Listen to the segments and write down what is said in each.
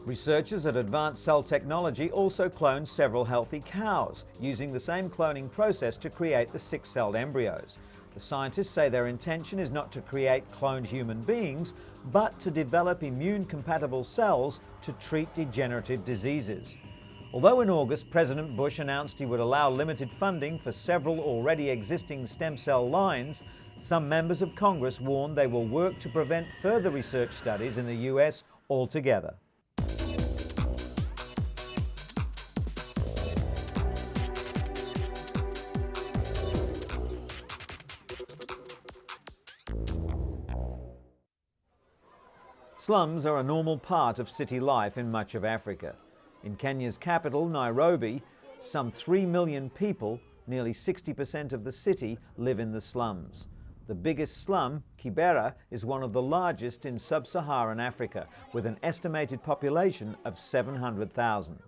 Researchers at Advanced Cell Technology also cloned several healthy cows, using the same cloning process to create the 6-celled embryos. The scientists say their intention is not to create cloned human beings, but to develop immune-compatible cells to treat degenerative diseases. Although in August President Bush announced he would allow limited funding for several already existing stem cell lines, some members of Congress warned they will work to prevent further research studies in the US altogether. Slums are a normal part of city life in much of Africa. In Kenya's capital, Nairobi, some 3 million people, nearly 60% of the city, live in the slums. The biggest slum, Kibera, is one of the largest in sub-Saharan Africa, with an estimated population of 700,000.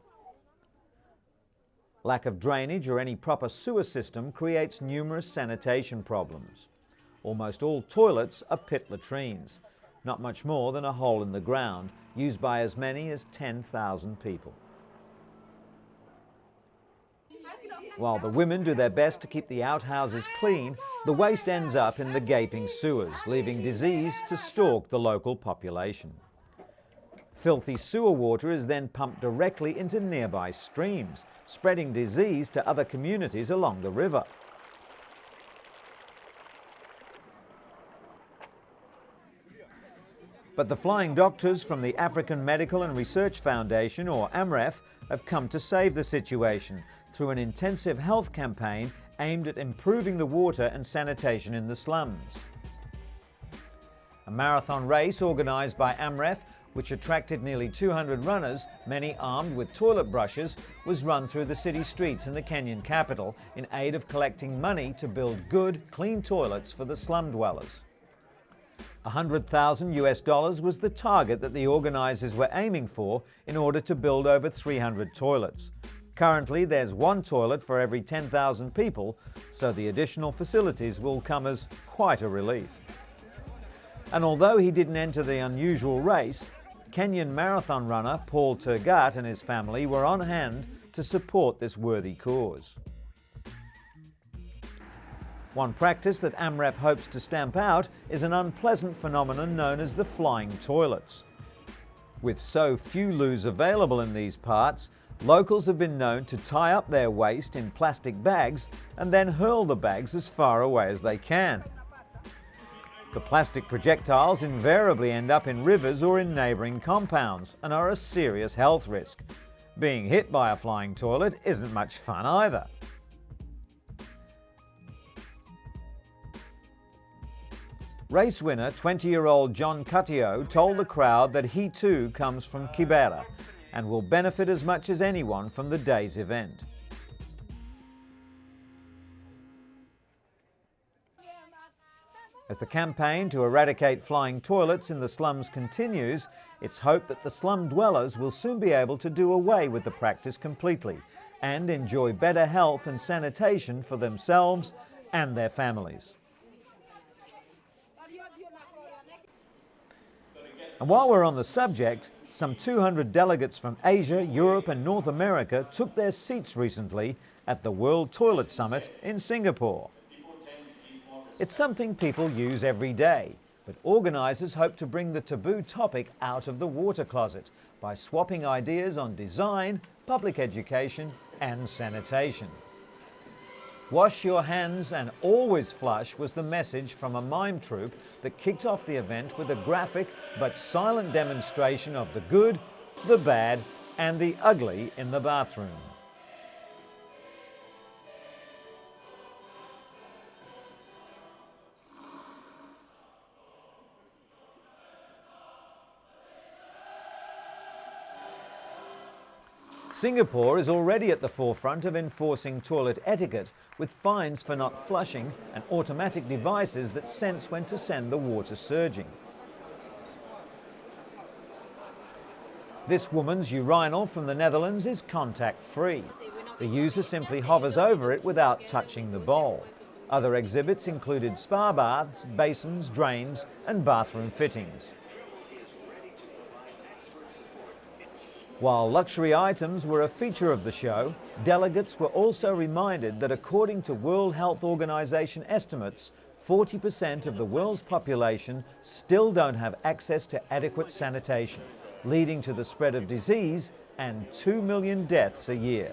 Lack of drainage or any proper sewer system creates numerous sanitation problems. Almost all toilets are pit latrines, not much more than a hole in the ground, used by as many as 10,000 people. While the women do their best to keep the outhouses clean, the waste ends up in the gaping sewers, leaving disease to stalk the local population. Filthy sewer water is then pumped directly into nearby streams, spreading disease to other communities along the river. But the flying doctors from the African Medical and Research Foundation, or AMREF, have come to save the situation through an intensive health campaign aimed at improving the water and sanitation in the slums. A marathon race organised by AMREF, which attracted nearly 200 runners, many armed with toilet brushes, was run through the city streets in the Kenyan capital in aid of collecting money to build good, clean toilets for the slum dwellers. $100,000 was the target that the organisers were aiming for in order to build over 300 toilets. Currently, there's one toilet for every 10,000 people, so the additional facilities will come as quite a relief. And although he didn't enter the unusual race, Kenyan marathon runner Paul Tergat and his family were on hand to support this worthy cause. One practice that AMREF hopes to stamp out is an unpleasant phenomenon known as the flying toilets. With so few loos available in these parts, locals have been known to tie up their waste in plastic bags and then hurl the bags as far away as they can. The plastic projectiles invariably end up in rivers or in neighbouring compounds and are a serious health risk. Being hit by a flying toilet isn't much fun either. Race winner 20-year-old John Cutio told the crowd that he too comes from Kibera and will benefit as much as anyone from the day's event. As the campaign to eradicate flying toilets in the slums continues, it's hoped that the slum dwellers will soon be able to do away with the practice completely and enjoy better health and sanitation for themselves and their families. And while we're on the subject, some 200 delegates from Asia, Europe and North America took their seats recently at the World Toilet Summit in Singapore. It's something people use every day, but organisers hope to bring the taboo topic out of the water closet by swapping ideas on design, public education and sanitation. Wash your hands and always flush was the message from a mime troupe that kicked off the event with a graphic but silent demonstration of the good, the bad and the ugly in the bathroom. Singapore is already at the forefront of enforcing toilet etiquette with fines for not flushing and automatic devices that sense when to send the water surging. This woman's urinal from the Netherlands is contact-free. The user simply hovers over it without touching the bowl. Other exhibits included spa baths, basins, drains and bathroom fittings. While luxury items were a feature of the show, delegates were also reminded that according to World Health Organization estimates, 40% of the world's population still don't have access to adequate sanitation, leading to the spread of disease and 2 million deaths a year.